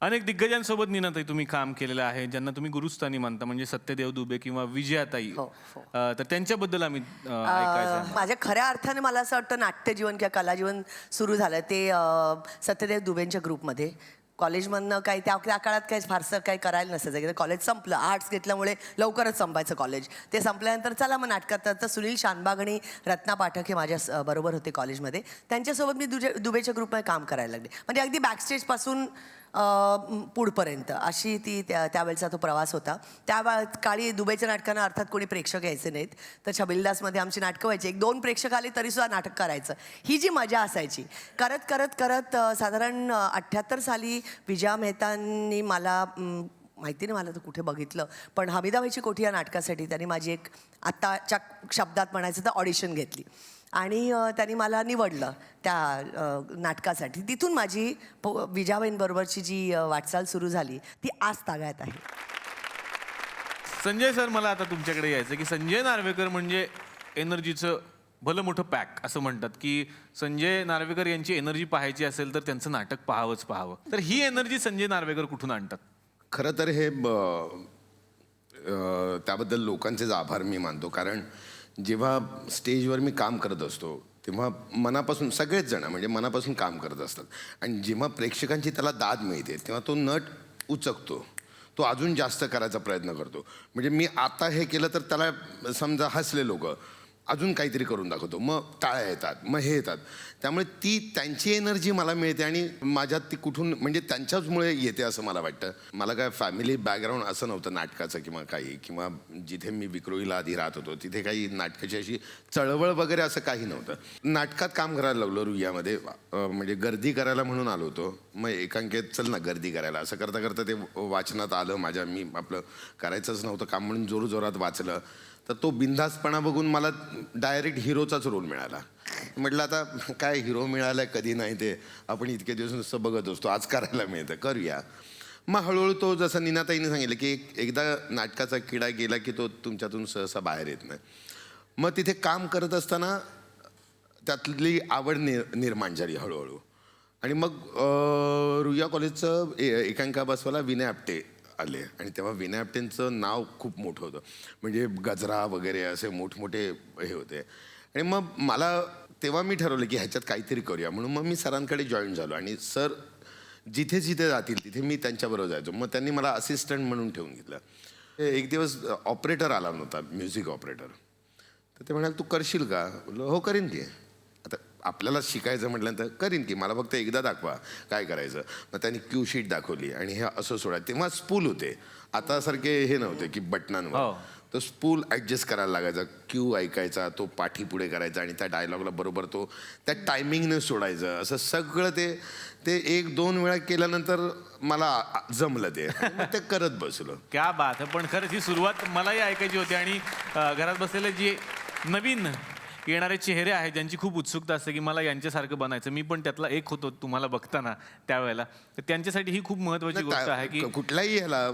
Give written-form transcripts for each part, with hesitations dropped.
अनेक दिग्गजांसोबत नीनाताई तुम्ही काम केलेलं आहे, ज्यांना तुम्ही गुरुस्थानी मानता, म्हणजे सत्यदेव दुबे किंवा विजयाताई. हो, हो. तर त्यांच्याबद्दल आम्ही ऐकायचं आहे. माझ्या खऱ्या अर्थाने मला असं वाटतं नाट्यजीवन किंवा कलाजीवन सुरू झालं ते सत्यदेव दुबेंच्या ग्रुपमध्ये. कॉलेजमधनं काही त्या त्या काळात काही फारसं काही करायला नसायचं की कॉलेज संपलं. आर्ट्स घेतल्यामुळे लवकरच संपायचं कॉलेज. ते संपल्यानंतर चला मग नाटकात. तर सुनील शानबाग आणि रत्ना पाठक हे माझ्या बरोबर होते कॉलेजमध्ये. त्यांच्यासोबत मी दुबेच्या ग्रुपमध्ये काम करायला लागले. म्हणजे अगदी बॅकस्टेजपासून पुढपर्यंत अशी ती त्यावेळेचा तो प्रवास होता. त्या काळी दुबईच्या नाटकांना अर्थात कोणी प्रेक्षक यायचे नाहीत. तर छबिलदासमध्ये आमची नाटकं व्हायची. 1-2 प्रेक्षक आले तरीसुद्धा नाटक करायचं. ही जी मजा असायची करत करत करत साधारण 78 साली विजया मेहतांनी मला माहिती नाही मला तर कुठे बघितलं, पण हमीदाबाईची कोठी या नाटकासाठी त्यांनी माझी एक आत्ताच्या शब्दात म्हणायचं तर ऑडिशन घेतली आणि त्यांनी मला निवडलं त्या नाटकासाठी. तिथून माझी विजयाबाईंबरोबरची जी वाटचाल सुरू झाली ती आज तागायत आहे. संजय सर, मला आता तुमच्याकडे यायचं की संजय नार्वेकर म्हणजे एनर्जीचं भलं मोठं पॅक असं म्हणतात की संजय नार्वेकर यांची एनर्जी पाहायची असेल तर त्यांचं नाटक पाहावंच पाहावं. तर ही एनर्जी संजय नार्वेकर कुठून आणतात? खरं तर हे त्याबद्दल लोकांचेच आभार मी मानतो. कारण जेव्हा स्टेजवर मी काम करत असतो तेव्हा मनापासून सगळेच जण म्हणजे मनापासून काम करत असतात. आणि जेव्हा प्रेक्षकांची त्याला दाद मिळते तेव्हा तो नट उचकतो, तो अजून जास्त करायचा प्रयत्न करतो. म्हणजे मी आता हे केलं तर त्याला समजा हसले लोक, अजून काहीतरी करून दाखवतो, मग टाळ्या येतात, मग हे येतात. त्यामुळे ती त्यांची एनर्जी मला मिळते आणि माझ्यात ती कुठून म्हणजे त्यांच्याचमुळे येते असं मला वाटतं. मला काय फॅमिली बॅकग्राऊंड असं नव्हतं नाटकाचं किंवा काही, किंवा जिथे मी विक्रोळीला आधी राहत होतो तिथे काही नाटकाची अशी चळवळ वगैरे असं काही नव्हतं. नाटकात काम करायला लागलो रुईयामध्ये, म्हणजे गर्दी करायला म्हणून आलो होतो. मग एकांकित चल ना गर्दी करायला असं करता करता ते वाचनात आलं माझ्या. मी आपलं करायचंच नव्हतं काम म्हणून जोरजोरात वाचलं. तर तो बिनधास्तपणा बघून मला डायरेक्ट हिरोचाच रोल मिळाला. म्हटलं आता काय हिरो मिळाला कधी नाही, ते आपण इतके दिवस नुसतं बघत असतो, आज करायला मिळतं, करूया. मग हळूहळू तो जसं नीनाताईने सांगितलं की एकदा नाटकाचा किडा गेला की तो तुमच्यातून सहसा बाहेर येत नाही. मग तिथे काम करत असताना त्यातली आवड निर्माण झाली हळूहळू. आणि मग रुईया कॉलेजचं एकांकिका बसवायला विनय आपटे आले. आणि तेव्हा विनय आपटेंचं नाव खूप मोठं होतं, म्हणजे गजरा वगैरे असे मोठमोठे हे होते. आणि मग मला तेव्हा मी ठरवलं की ह्याच्यात काहीतरी करूया म्हणून मग मी सरांकडे जॉईन झालो. आणि सर जिथे जिथे जातील तिथे मी त्यांच्याबरोबर जायचो. मग त्यांनी मला असिस्टंट म्हणून ठेवून घेतलं. एक दिवस ऑपरेटर आला नव्हता, म्युझिक ऑपरेटर. तर ते म्हणाले तू करशील का? बोललो हो करीन की. आता आपल्याला शिकायचं म्हटल्यानंतर करीन की, मला फक्त एकदा दाखवा काय करायचं. मग त्यांनी क्यू शीट दाखवली आणि हे असं सोडायचं. तेव्हा स्पूल होते, आतासारखे हे नव्हते की बटनांवर. तो स्पूल ॲडजस्ट करायला लागायचा, क्यू ऐकायचा, तो पाठी पुढे करायचा आणि त्या डायलॉगला बरोबर तो त्या टायमिंगने सोडायचं. असं सगळं ते 1-2 वेळा केल्यानंतर मला जमलं ते करत बसलो. क्या बात आहे. पण खरंच ही सुरुवात मलाही ऐकायची होती. आणि घरात बसलेले जे नवीन येणारे चेहरे आहेत ज्यांची खूप उत्सुकता असते की मला यांच्यासारखं बनायचं, मी पण त्यातला एक होतो तुम्हाला बघताना त्यावेळेला, तर त्यांच्यासाठी ही खूप महत्त्वाची गोष्ट आहे की कुठलाही ह्याला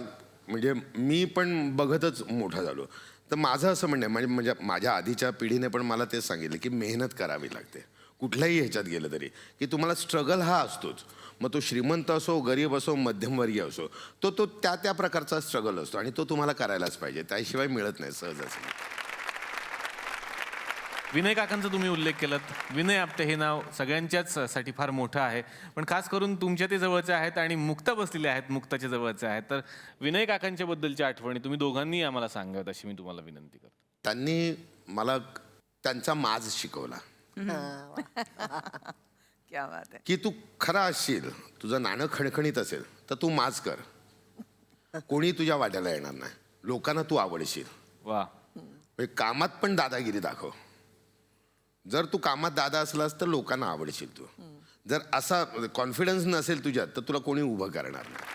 म्हणजे मी पण बघतच मोठा झालो. तर माझं असं म्हणणं आहे, म्हणजे माझ्या आधीच्या पिढीने पण मला तेच सांगितलं की मेहनत करावी लागते कुठल्याही ह्याच्यात गेलं तरी, की तुम्हाला स्ट्रगल हा असतोच. मग तो श्रीमंत असो, गरीब असो, मध्यमवर्गीय असो, तो त्या प्रकारचा स्ट्रगल असतो आणि तो तुम्हाला करायलाच पाहिजे, त्याशिवाय मिळत नाही सहज असं. विनय काकांचा तुम्ही उल्लेख केलात. विनय आपटे हे नाव सगळ्यांच्याच साठी फार मोठं आहे, पण खास करून तुमच्या ते जवळचे आहेत आणि मुक्ता बसलेले आहेत, मुक्ताच्या जवळचे आहेत. तर विनय काकांच्या बद्दलच्या आठवणी तुम्ही दोघांनी आम्हाला सांगत अशी मी तुम्हाला विनंती करतो. त्यांनी मला त्यांचा माज शिकवला क्या बात आहे. की तू खरा असशील, तुझं नाणं खणखणीत असेल तर तू माज कर, कोणी तुझ्या वाट्याला येणार नाही, लोकांना तू आवडशील. वा. कामात पण दादागिरी दाखव. जर तू कामात दादा असलास तर लोकांना आवडशील तू. जर असा कॉन्फिडन्स नसेल तुझ्यात तर तुला कोणी उभं करणार नाही.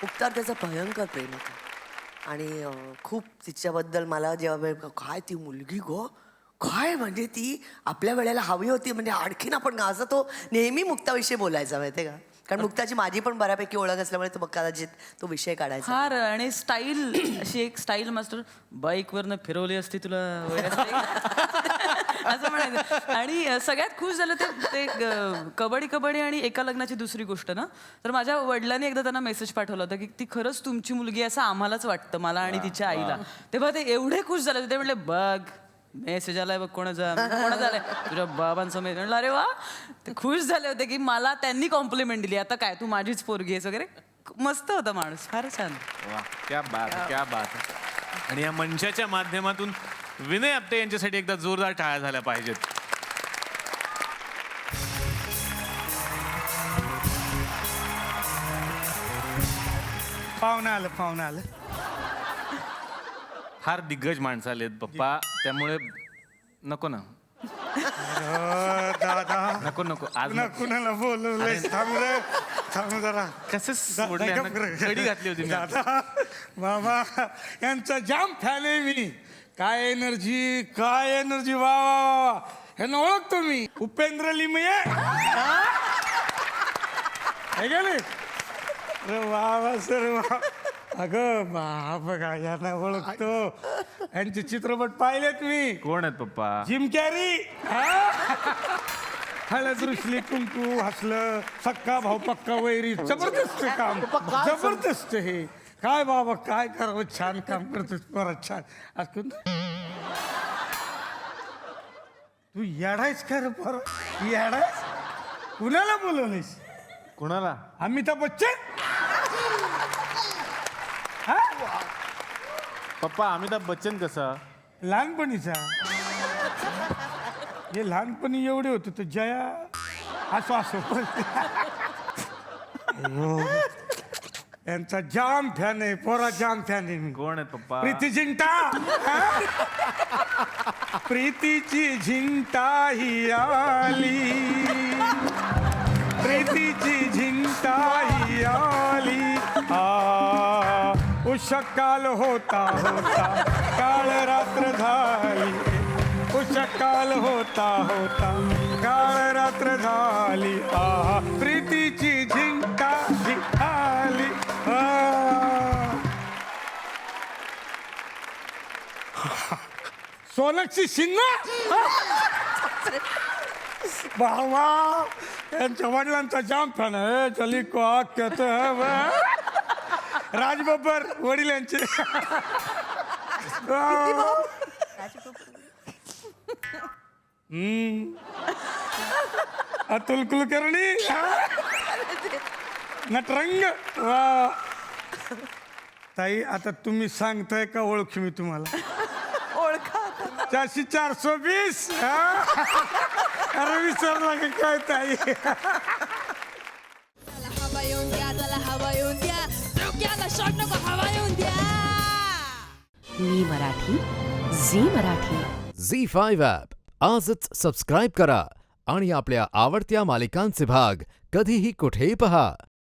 मुक्तार त्याचं भयंकर प्रेम होतं आणि खूप तिच्याबद्दल मला जेव्हा काय ती मुलगी गो काय म्हणजे ती आपल्या वेळेला हवी होती, म्हणजे आणखीन आपण असं तो नेहमी मुक्ताविषयी बोलायचा माहिती आहे का. कारण मुक्ताची माझी पण बऱ्यापैकी ओळख असल्यामुळे तो कदाचित तो विषय काढायचा. फार. आणि स्टाईल अशी एक स्टाईल मास्टर बाईकवरनं फिरवली असती तुला असं म्हणायचं. आणि सगळ्यात खुश झालं ते कबड्डी आणि एका लग्नाची दुसरी गोष्ट ना, तर माझ्या वडिलांनी एकदा त्यांना मेसेज पाठवला होता की ती खरंच तुमची मुलगी आहे असं आम्हालाच वाटतं, मला आणि तिच्या आईला. तेव्हा ते एवढे खुश झाले होते. ते म्हणले बघ मेसेज आलाय बघ कोणाचा आलाय, तुझ्या बाबांसमोर. म्हणलं अरे वा. ते खुश झाले होते की मला त्यांनी कॉम्प्लिमेंट दिली, आता काय तू माझीच पोरगी आहेस वगैरे. मस्त होता माणूस, फार छान. वा क्या बात है, क्या बात है. आणि या मंचाच्या माध्यमातून विनय आपटे यांच्यासाठी एकदा जोरदार टाळ्या झाल्या पाहिजेत. पाहुणं आलं. फार दिग्गज माणसं आलेत पप्पा, त्यामुळे नको ना. दादा नको आज कुणाला बोलवलंय? थांब जरा. कसं सोडलं यांना? कडी घातली होती मी. दादा बाबा यांचा जाम फॅन आहे मी. काय एनर्जी वा वा वा. ह्यांना ओळखतो मी. उपेंद्र लिमये अरे वा सर वा. अगं बघा यांना ओळखतो. यांचे चित्रपट पाहिलेत मी. कोण आहेत पप्पा? Gym carry. हळद रुसली कुंकू हसलं सक्का भाऊ पक्का वैरी. जबरदस्त काम, जबरदस्त. हे काय बाबा काय करावं, छान काम करतोस परत छान. आज तू येडायस का रे परत? येडायस? कुणाला बोलवलीस? कुणाला? अमिताभ बच्चन. पप्पा अमिताभ बच्चन कसा? लहानपणीचा. हे लहानपणी एवढे होते तर जया असो यांचा जाम फॅन आहे, पोरा जाम फॅन आहे मी. कोण आहेत पप्पा? प्रीती झिंटा. प्रीतीची झिंटा ही आली, प्रीतीची झिंटा ही आली. उषकाल होता काळ रात्र झाली. उषकाल होता काळ रात्र झाली. प्रीतीची झिंटा झाली. सोनाक्षी सिन्हा. बाबा यांच्या वडिलांचा जाम फॅन आहे. चली को कहते हैं राज बब्बर वडील यांचे. अतुल कुलकर्णी. नटरंग. वा ताई आता तुम्ही सांगताय का ओळखी मी तुम्हाला? ओळखा. 420. अरे विसरला का काय ताई? हवा येऊन द्या, त्याला हवा येऊन द्या, डोक्याला शॉट नको, हवा येऊन द्या. मी मराठी, झी मराठी. झी5 ॲप आजच सबस्क्राईब करा आणि आपल्या आवडत्या मालिकांचे भाग कधीही कुठेही पहा.